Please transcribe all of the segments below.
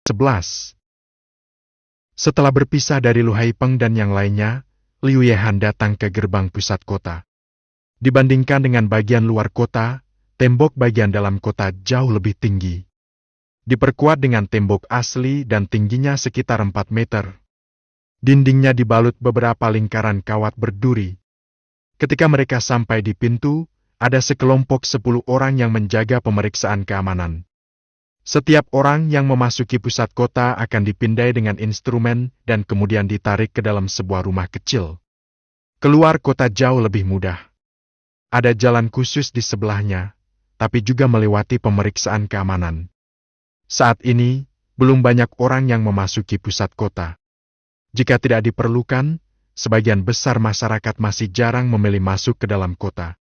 11. Setelah berpisah dari Lu Haipeng dan yang lainnya, Liu Yehan datang ke gerbang pusat kota. Dibandingkan dengan bagian luar kota, tembok bagian dalam kota jauh lebih tinggi. Diperkuat dengan tembok asli dan tingginya sekitar 4 meter. Dindingnya dibalut beberapa lingkaran kawat berduri. Ketika mereka sampai di pintu, ada sekelompok 10 orang yang menjaga pemeriksaan keamanan. Setiap orang yang memasuki pusat kota akan dipindai dengan instrumen dan kemudian ditarik ke dalam sebuah rumah kecil. Keluar kota jauh lebih mudah. Ada jalan khusus di sebelahnya, tapi juga melewati pemeriksaan keamanan. Saat ini, belum banyak orang yang memasuki pusat kota. Jika tidak diperlukan, sebagian besar masyarakat masih jarang memilih masuk ke dalam kota.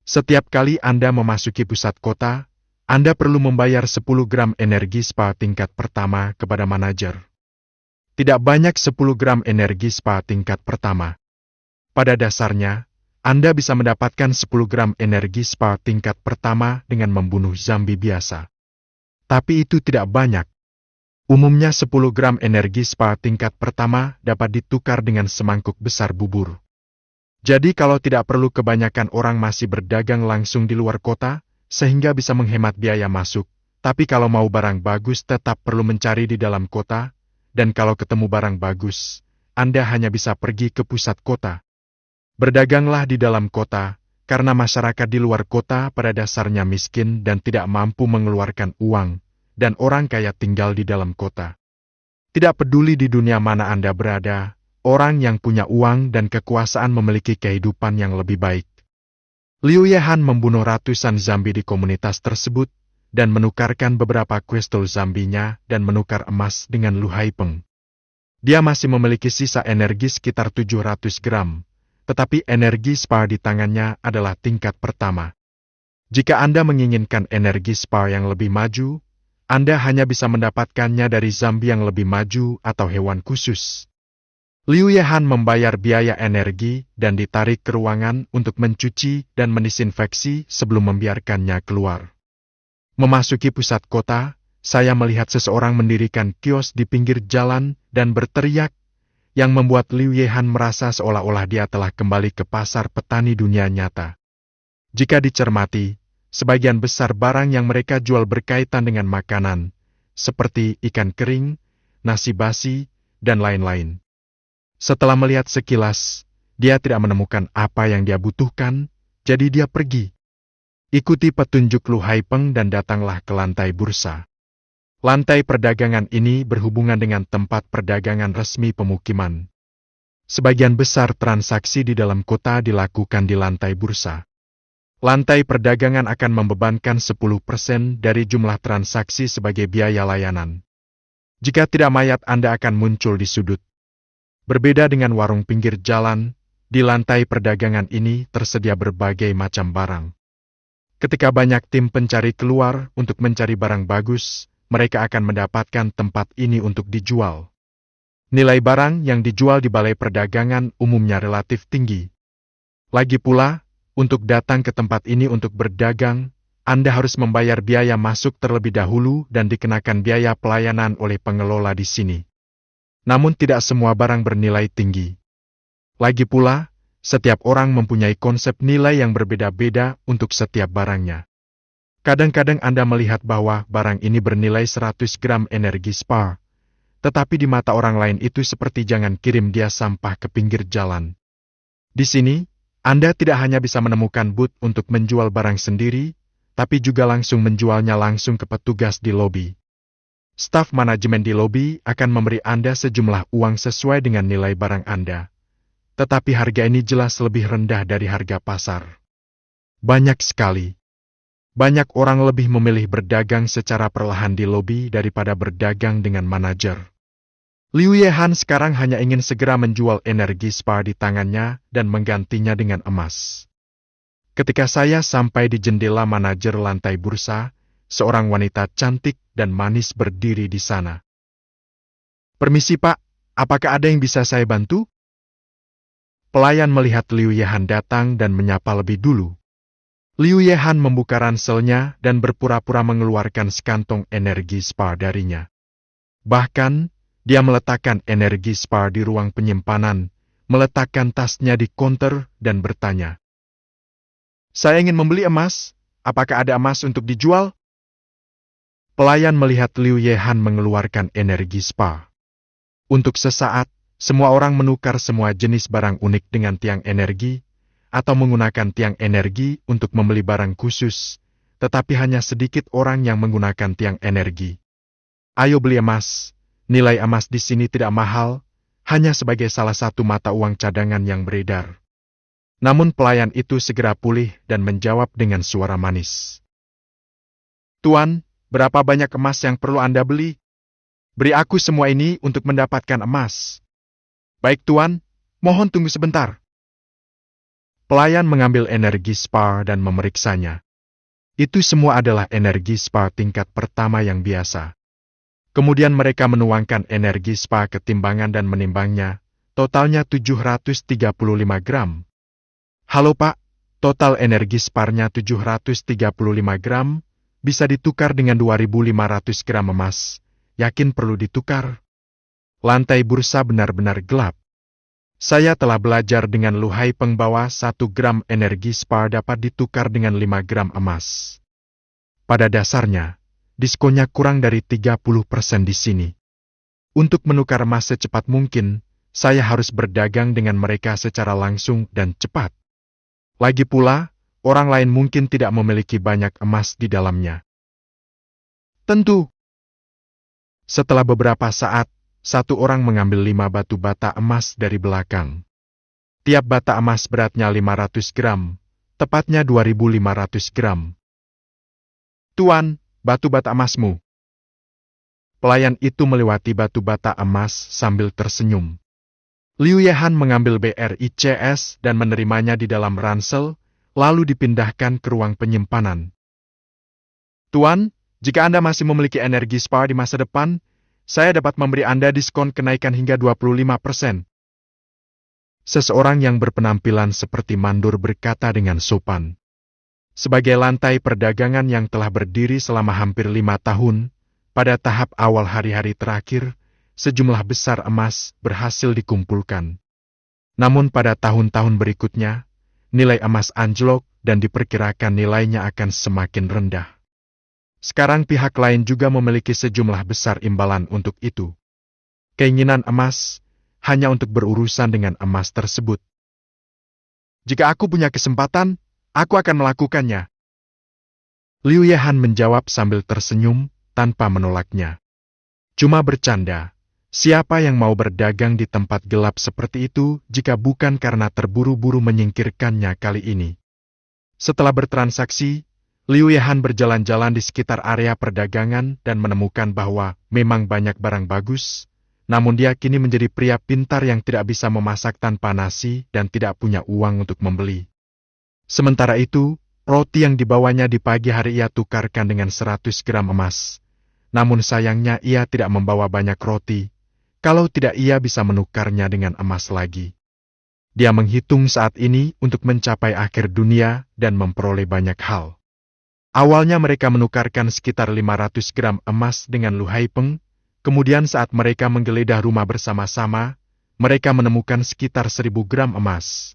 Setiap kali Anda memasuki pusat kota, Anda perlu membayar 10 gram energi spa tingkat pertama kepada manajer. Tidak banyak 10 gram energi spa tingkat pertama. Pada dasarnya, Anda bisa mendapatkan 10 gram energi spa tingkat pertama dengan membunuh zombie biasa. Tapi itu tidak banyak. Umumnya 10 gram energi spa tingkat pertama dapat ditukar dengan semangkuk besar bubur. Jadi kalau tidak perlu, kebanyakan orang masih berdagang langsung di luar kota, sehingga bisa menghemat biaya masuk. Tapi kalau mau barang bagus tetap perlu mencari di dalam kota, dan kalau ketemu barang bagus, Anda hanya bisa pergi ke pusat kota. Berdaganglah di dalam kota, karena masyarakat di luar kota pada dasarnya miskin dan tidak mampu mengeluarkan uang, dan orang kaya tinggal di dalam kota. Tidak peduli di dunia mana Anda berada, orang yang punya uang dan kekuasaan memiliki kehidupan yang lebih baik. Liu Yehan membunuh ratusan zombie di komunitas tersebut, dan menukarkan beberapa kuestul zombinya dan menukar emas dengan Lu Haipeng. Dia masih memiliki sisa energi sekitar 700 gram, tetapi energi spa di tangannya adalah tingkat pertama. Jika Anda menginginkan energi spa yang lebih maju, Anda hanya bisa mendapatkannya dari zombie yang lebih maju atau hewan khusus. Liu Yehan membayar biaya energi dan ditarik ke ruangan untuk mencuci dan mendisinfeksi sebelum membiarkannya keluar. Memasuki pusat kota, saya melihat seseorang mendirikan kios di pinggir jalan dan berteriak, yang membuat Liu Yehan merasa seolah-olah dia telah kembali ke pasar petani dunia nyata. Jika dicermati, sebagian besar barang yang mereka jual berkaitan dengan makanan, seperti ikan kering, nasi basi, dan lain-lain. Setelah melihat sekilas, dia tidak menemukan apa yang dia butuhkan, jadi dia pergi. Ikuti petunjuk Lu Haipeng dan datanglah ke lantai bursa. Lantai perdagangan ini berhubungan dengan tempat perdagangan resmi pemukiman. Sebagian besar transaksi di dalam kota dilakukan di lantai bursa. Lantai perdagangan akan membebankan 10% dari jumlah transaksi sebagai biaya layanan. Jika tidak, mayat Anda akan muncul di sudut. Berbeda dengan warung pinggir jalan, di lantai perdagangan ini tersedia berbagai macam barang. Ketika banyak tim pencari keluar untuk mencari barang bagus, mereka akan mendapatkan tempat ini untuk dijual. Nilai barang yang dijual di balai perdagangan umumnya relatif tinggi. Lagi pula, untuk datang ke tempat ini untuk berdagang, Anda harus membayar biaya masuk terlebih dahulu dan dikenakan biaya pelayanan oleh pengelola di sini. Namun tidak semua barang bernilai tinggi. Lagi pula, setiap orang mempunyai konsep nilai yang berbeda-beda untuk setiap barangnya. Kadang-kadang Anda melihat bahwa barang ini bernilai 100 gram energi spa, tetapi di mata orang lain itu seperti jangan kirim dia sampah ke pinggir jalan. Di sini, Anda tidak hanya bisa menemukan booth untuk menjual barang sendiri, tapi juga langsung menjualnya langsung ke petugas di lobi. Staf manajemen di lobi akan memberi Anda sejumlah uang sesuai dengan nilai barang Anda. Tetapi harga ini jelas lebih rendah dari harga pasar. Banyak sekali. Banyak orang lebih memilih berdagang secara perlahan di lobi daripada berdagang dengan manajer. Liu Yehan sekarang hanya ingin segera menjual energi spa di tangannya dan menggantinya dengan emas. Ketika saya sampai di jendela manajer lantai bursa, seorang wanita cantik dan manis berdiri di sana. "Permisi Pak, apakah ada yang bisa saya bantu?" Pelayan melihat Liu Yehan datang dan menyapa lebih dulu. Liu Yehan membuka ranselnya dan berpura-pura mengeluarkan sekantong energi spa darinya. Bahkan, dia meletakkan energi SPAR di ruang penyimpanan, meletakkan tasnya di counter dan bertanya, "Saya ingin membeli emas, apakah ada emas untuk dijual?" Pelayan melihat Liu Yehan mengeluarkan energi SPAR. Untuk sesaat, semua orang menukar semua jenis barang unik dengan tiang energi, atau menggunakan tiang energi untuk membeli barang khusus, tetapi hanya sedikit orang yang menggunakan tiang energi. Ayo beli emas, nilai emas di sini tidak mahal, hanya sebagai salah satu mata uang cadangan yang beredar. Namun pelayan itu segera pulih dan menjawab dengan suara manis. "Tuan, berapa banyak emas yang perlu Anda beli? Beri aku semua ini untuk mendapatkan emas." "Baik Tuan, mohon tunggu sebentar." Pelayan mengambil energi SPAR dan memeriksanya. Itu semua adalah energi SPAR tingkat pertama yang biasa. Kemudian mereka menuangkan energi SPAR ke timbangan dan menimbangnya, totalnya 735 gram. "Halo Pak, total energi SPAR-nya 735 gram, bisa ditukar dengan 2.500 gram emas. Yakin perlu ditukar?" Lantai bursa benar-benar gelap. Saya telah belajar dengan Lu Haipeng bahwa 1 gram energi SPAR dapat ditukar dengan 5 gram emas. Pada dasarnya, diskonnya kurang dari 30% di sini. Untuk menukar emas secepat mungkin, saya harus berdagang dengan mereka secara langsung dan cepat. Lagi pula, orang lain mungkin tidak memiliki banyak emas di dalamnya. "Tentu." Setelah beberapa saat, satu orang mengambil 5 batu bata emas dari belakang. Tiap bata emas beratnya 500 gram, tepatnya 2.500 gram. "Tuan, batu bata emasmu." Pelayan itu melewati batu bata emas sambil tersenyum. Liu Yehan mengambil BRICS dan menerimanya di dalam ransel, lalu dipindahkan ke ruang penyimpanan. "Tuan, jika Anda masih memiliki energi SPAR di masa depan, saya dapat memberi Anda diskon kenaikan hingga 25%. Seseorang yang berpenampilan seperti mandur berkata dengan sopan. Sebagai lantai perdagangan yang telah berdiri selama hampir 5 tahun, pada tahap awal hari-hari terakhir, sejumlah besar emas berhasil dikumpulkan. Namun pada tahun-tahun berikutnya, nilai emas anjlok dan diperkirakan nilainya akan semakin rendah. Sekarang pihak lain juga memiliki sejumlah besar imbalan untuk itu. Keinginan emas hanya untuk berurusan dengan emas tersebut. "Jika aku punya kesempatan, aku akan melakukannya." Liu Yehan menjawab sambil tersenyum tanpa menolaknya. "Cuma bercanda. Siapa yang mau berdagang di tempat gelap seperti itu jika bukan karena terburu-buru menyingkirkannya kali ini?" Setelah bertransaksi, Liu Yehan berjalan-jalan di sekitar area perdagangan dan menemukan bahwa memang banyak barang bagus, namun dia kini menjadi pria pintar yang tidak bisa memasak tanpa nasi dan tidak punya uang untuk membeli. Sementara itu, roti yang dibawanya di pagi hari ia tukarkan dengan 100 gram emas. Namun sayangnya ia tidak membawa banyak roti, kalau tidak ia bisa menukarnya dengan emas lagi. Dia menghitung saat ini untuk mencapai akhir dunia dan memperoleh banyak hal. Awalnya mereka menukarkan sekitar 500 gram emas dengan Lu Haipeng, kemudian saat mereka menggeledah rumah bersama-sama, mereka menemukan sekitar 1.000 gram emas.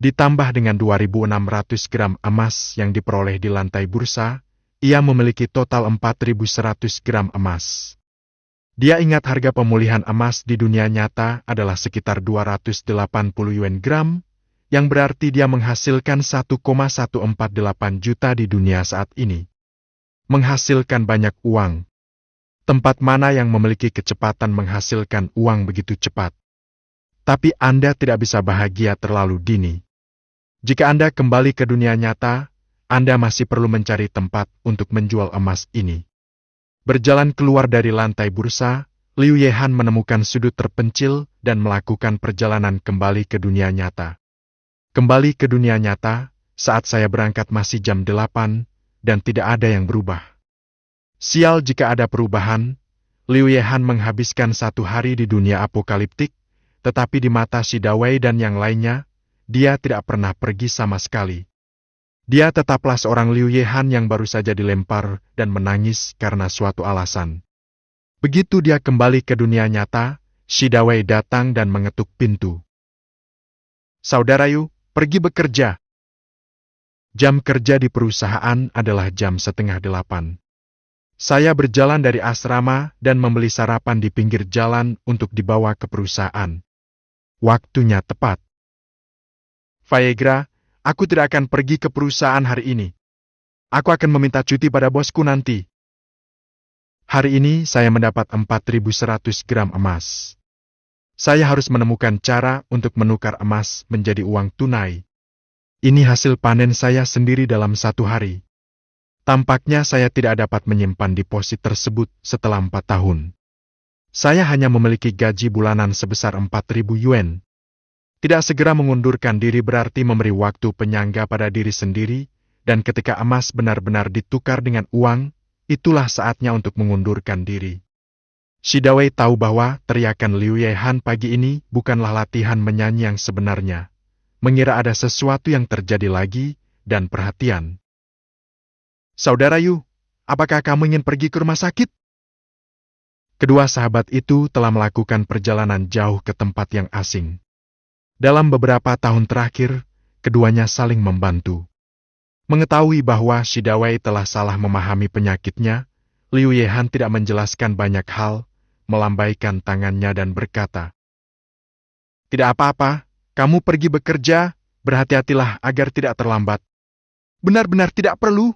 Ditambah dengan 2.600 gram emas yang diperoleh di lantai bursa, ia memiliki total 4.100 gram emas. Dia ingat harga pemulihan emas di dunia nyata adalah sekitar 280 yuan gram, yang berarti dia menghasilkan 1,148 juta di dunia saat ini. Menghasilkan banyak uang. Tempat mana yang memiliki kecepatan menghasilkan uang begitu cepat? Tapi Anda tidak bisa bahagia terlalu dini. Jika Anda kembali ke dunia nyata, Anda masih perlu mencari tempat untuk menjual emas ini. Berjalan keluar dari lantai bursa, Liu Yehan menemukan sudut terpencil dan melakukan perjalanan kembali ke dunia nyata. Kembali ke dunia nyata, saat saya berangkat masih jam 8, dan tidak ada yang berubah. Sial jika ada perubahan, Liu Yehan menghabiskan 1 hari di dunia apokaliptik, tetapi di mata si Dawei dan yang lainnya, dia tidak pernah pergi sama sekali. Dia tetaplah seorang Liu Yehan yang baru saja dilempar dan menangis karena suatu alasan. Begitu dia kembali ke dunia nyata, Shidawei datang dan mengetuk pintu. Saudara Yu, pergi bekerja. Jam kerja di perusahaan adalah jam 7:30. Saya berjalan dari asrama dan membeli sarapan di pinggir jalan untuk dibawa ke perusahaan. Waktunya tepat. Vaegra, aku tidak akan pergi ke perusahaan hari ini. Aku akan meminta cuti pada bosku nanti. Hari ini saya mendapat 4.100 gram emas. Saya harus menemukan cara untuk menukar emas menjadi uang tunai. Ini hasil panen saya sendiri dalam 1 hari. Tampaknya saya tidak dapat menyimpan deposit tersebut setelah 4 tahun. Saya hanya memiliki gaji bulanan sebesar 4.000 yuan. Tidak segera mengundurkan diri berarti memberi waktu penyangga pada diri sendiri, dan ketika emas benar-benar ditukar dengan uang, itulah saatnya untuk mengundurkan diri. Shidawei tahu bahwa teriakan Liu Yehan pagi ini bukanlah latihan menyanyi yang sebenarnya. Mengira ada sesuatu yang terjadi lagi, dan perhatian. Saudara Yu, apakah kamu ingin pergi ke rumah sakit? Kedua sahabat itu telah melakukan perjalanan jauh ke tempat yang asing. Dalam beberapa tahun terakhir, keduanya saling membantu. Mengetahui bahwa Shidawei telah salah memahami penyakitnya, Liu Yehan tidak menjelaskan banyak hal, melambaikan tangannya dan berkata, "Tidak apa-apa, kamu pergi bekerja, berhati-hatilah agar tidak terlambat." "Benar-benar tidak perlu."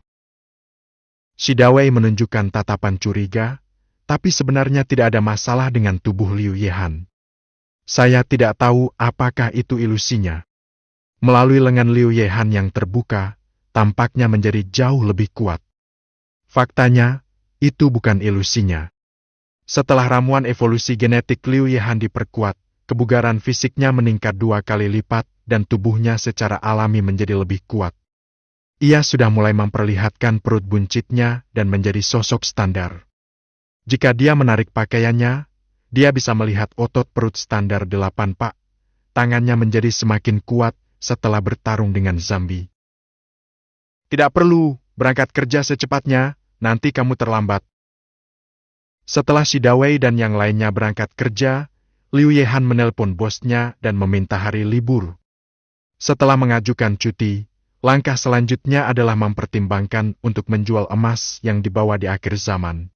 Shidawei menunjukkan tatapan curiga, tapi sebenarnya tidak ada masalah dengan tubuh Liu Yehan. Saya tidak tahu apakah itu ilusinya. Melalui lengan Liu Yehan yang terbuka, tampaknya menjadi jauh lebih kuat. Faktanya, itu bukan ilusinya. Setelah ramuan evolusi genetik Liu Yehan diperkuat, kebugaran fisiknya meningkat 2 kali lipat dan tubuhnya secara alami menjadi lebih kuat. Ia sudah mulai memperlihatkan perut buncitnya dan menjadi sosok standar. Jika dia menarik pakaiannya, dia bisa melihat otot perut standar 8 pak. Tangannya menjadi semakin kuat setelah bertarung dengan zombie. "Tidak perlu, berangkat kerja secepatnya, nanti kamu terlambat." Setelah Shidawei dan yang lainnya berangkat kerja, Liu Yehan menelpon bosnya dan meminta hari libur. Setelah mengajukan cuti, langkah selanjutnya adalah mempertimbangkan untuk menjual emas yang dibawa di akhir zaman.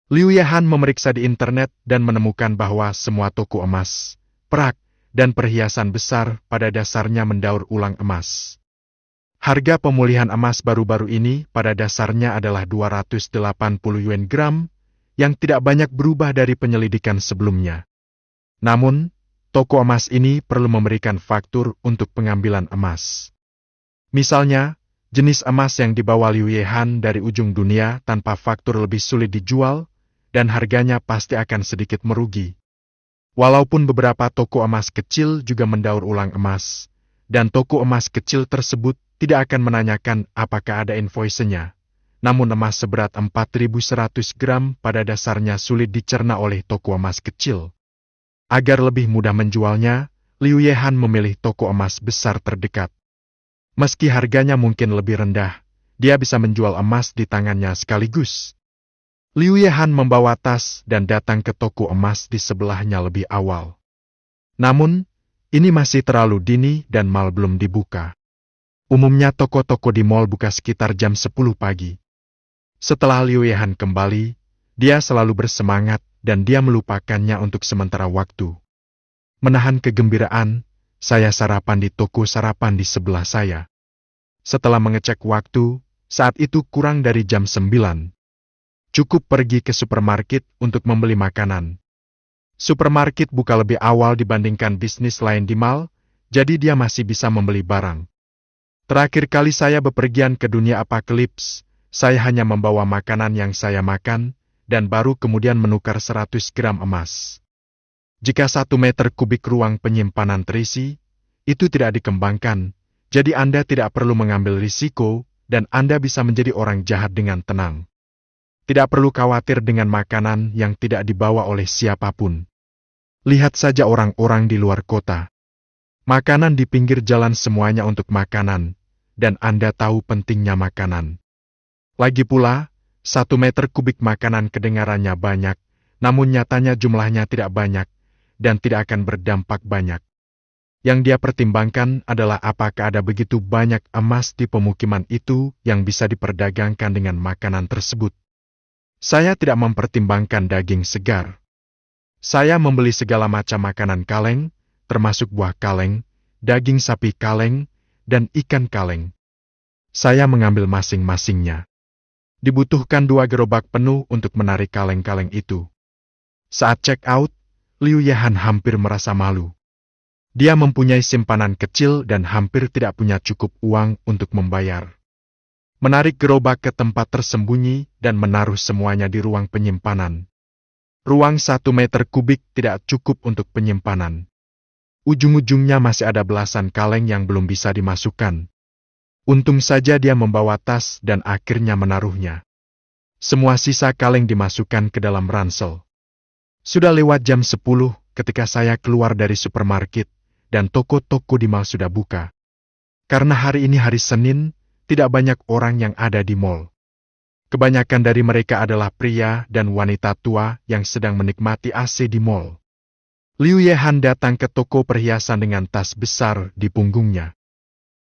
Liu Yehan memeriksa di internet dan menemukan bahwa semua toko emas, perak, dan perhiasan besar pada dasarnya mendaur ulang emas. Harga pemulihan emas baru-baru ini pada dasarnya adalah 280 yuan gram, yang tidak banyak berubah dari penyelidikan sebelumnya. Namun, toko emas ini perlu memberikan faktur untuk pengambilan emas. Misalnya, jenis emas yang dibawa Liu Yehan dari ujung dunia tanpa faktur lebih sulit dijual, dan harganya pasti akan sedikit merugi. Walaupun beberapa toko emas kecil juga mendaur ulang emas, dan toko emas kecil tersebut tidak akan menanyakan apakah ada invoice-nya. Namun emas seberat 4.100 gram pada dasarnya sulit dicerna oleh toko emas kecil. Agar lebih mudah menjualnya, Liu Yehan memilih toko emas besar terdekat. Meski harganya mungkin lebih rendah, dia bisa menjual emas di tangannya sekaligus. Liu Yehan membawa tas dan datang ke toko emas di sebelahnya lebih awal. Namun, ini masih terlalu dini dan mal belum dibuka. Umumnya toko-toko di mal buka sekitar jam 10 pagi. Setelah Liu Yehan kembali, dia selalu bersemangat dan dia melupakannya untuk sementara waktu. Menahan kegembiraan, saya sarapan di toko sarapan di sebelah saya. Setelah mengecek waktu, saat itu kurang dari jam 9. Cukup pergi ke supermarket untuk membeli makanan. Supermarket buka lebih awal dibandingkan bisnis lain di mal, jadi dia masih bisa membeli barang. Terakhir kali saya bepergian ke dunia apokalips, saya hanya membawa makanan yang saya makan, dan baru kemudian menukar 100 gram emas. Jika 1 meter kubik ruang penyimpanan terisi, itu tidak dikembangkan, jadi Anda tidak perlu mengambil risiko, dan Anda bisa menjadi orang jahat dengan tenang. Tidak perlu khawatir dengan makanan yang tidak dibawa oleh siapapun. Lihat saja orang-orang di luar kota. Makanan di pinggir jalan semuanya untuk makanan, dan Anda tahu pentingnya makanan. Lagi pula, 1 meter kubik makanan kedengarannya banyak, namun nyatanya jumlahnya tidak banyak dan tidak akan berdampak banyak. Yang dia pertimbangkan adalah apakah ada begitu banyak emas di pemukiman itu yang bisa diperdagangkan dengan makanan tersebut. Saya tidak mempertimbangkan daging segar. Saya membeli segala macam makanan kaleng, termasuk buah kaleng, daging sapi kaleng, dan ikan kaleng. Saya mengambil masing-masingnya. Dibutuhkan 2 gerobak penuh untuk menarik kaleng-kaleng itu. Saat check out, Liu Yehan hampir merasa malu. Dia mempunyai simpanan kecil dan hampir tidak punya cukup uang untuk membayar. Menarik gerobak ke tempat tersembunyi dan menaruh semuanya di ruang penyimpanan. Ruang 1 meter kubik tidak cukup untuk penyimpanan. Ujung-ujungnya masih ada belasan kaleng yang belum bisa dimasukkan. Untung saja dia membawa tas dan akhirnya menaruhnya. Semua sisa kaleng dimasukkan ke dalam ransel. Sudah lewat jam 10 ketika saya keluar dari supermarket dan toko-toko di mall sudah buka. Karena hari ini hari Senin, tidak banyak orang yang ada di mall. Kebanyakan dari mereka adalah pria dan wanita tua yang sedang menikmati AC di mall. Liu Yehan datang ke toko perhiasan dengan tas besar di punggungnya.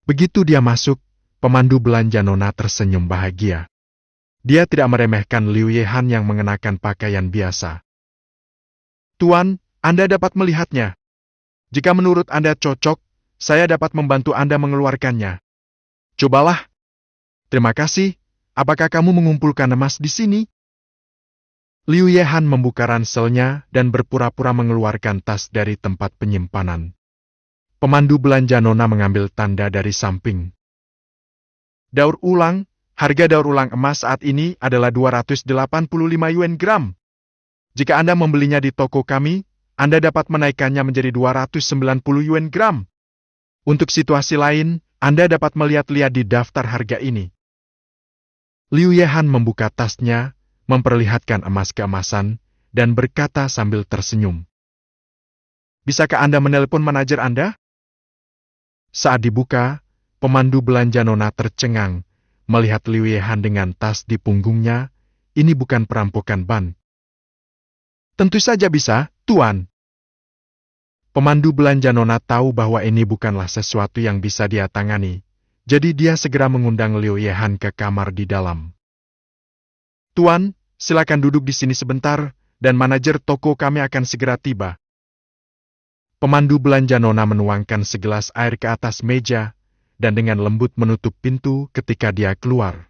Begitu dia masuk, pemandu belanja nona tersenyum bahagia. Dia tidak meremehkan Liu Yehan yang mengenakan pakaian biasa. "Tuan, Anda dapat melihatnya. Jika menurut Anda cocok, saya dapat membantu Anda mengeluarkannya. Cobalah." "Terima kasih. Apakah kamu mengumpulkan emas di sini?" Liu Yehan membuka ranselnya dan berpura-pura mengeluarkan tas dari tempat penyimpanan. Pemandu belanja nona mengambil tanda dari samping. "Daur ulang, harga daur ulang emas saat ini adalah 285 yuan gram. Jika Anda membelinya di toko kami, Anda dapat menaikkannya menjadi 290 yuan gram. Untuk situasi lain, Anda dapat melihat-lihat di daftar harga ini." Liu Yehan membuka tasnya, memperlihatkan emas keemasan, dan berkata sambil tersenyum, "Bisakah Anda menelepon manajer Anda?" Saat dibuka, pemandu belanja nona tercengang, melihat Liu Yehan dengan tas di punggungnya. Ini bukan perampokan bank. "Tentu saja bisa, Tuan." Pemandu belanja nona tahu bahwa ini bukanlah sesuatu yang bisa dia tangani, jadi dia segera mengundang Liu Yehan ke kamar di dalam. "Tuan, silakan duduk di sini sebentar, dan manajer toko kami akan segera tiba." Pemandu belanja nona menuangkan segelas air ke atas meja, dan dengan lembut menutup pintu ketika dia keluar.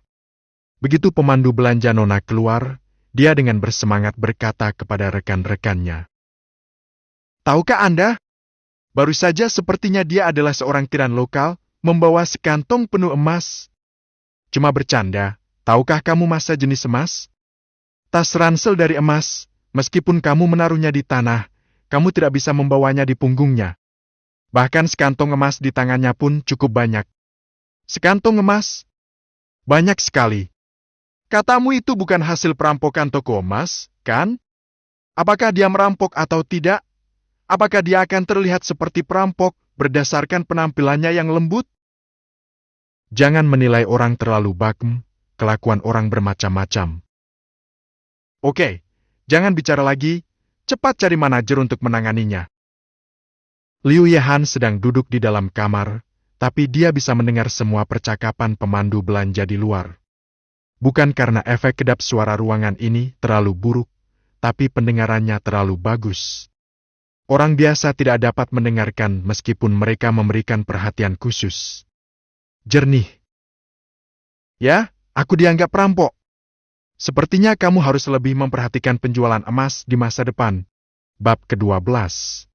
Begitu pemandu belanja nona keluar, dia dengan bersemangat berkata kepada rekan-rekannya, "Tahukah Anda? Baru saja sepertinya dia adalah seorang tiran lokal, membawa sekantong penuh emas." "Cuma bercanda, tahukah kamu masa jenis emas? Tas ransel dari emas, meskipun kamu menaruhnya di tanah, kamu tidak bisa membawanya di punggungnya. Bahkan sekantong emas di tangannya pun cukup banyak." "Sekantong emas? Banyak sekali. Katamu itu bukan hasil perampokan toko emas, kan? Apakah dia merampok atau tidak? Apakah dia akan terlihat seperti perampok berdasarkan penampilannya yang lembut?" Jangan menilai orang terlalu bakem, kelakuan orang bermacam-macam. "Oke, jangan bicara lagi, cepat cari manajer untuk menanganinya." Liu Yehan sedang duduk di dalam kamar, tapi dia bisa mendengar semua percakapan pemandu belanja di luar. Bukan karena efek kedap suara ruangan ini terlalu buruk, tapi pendengarannya terlalu bagus. Orang biasa tidak dapat mendengarkan meskipun mereka memberikan perhatian khusus. Jernih. "Ya, aku dianggap perampok. Sepertinya kamu harus lebih memperhatikan penjualan emas di masa depan." Bab ke-12.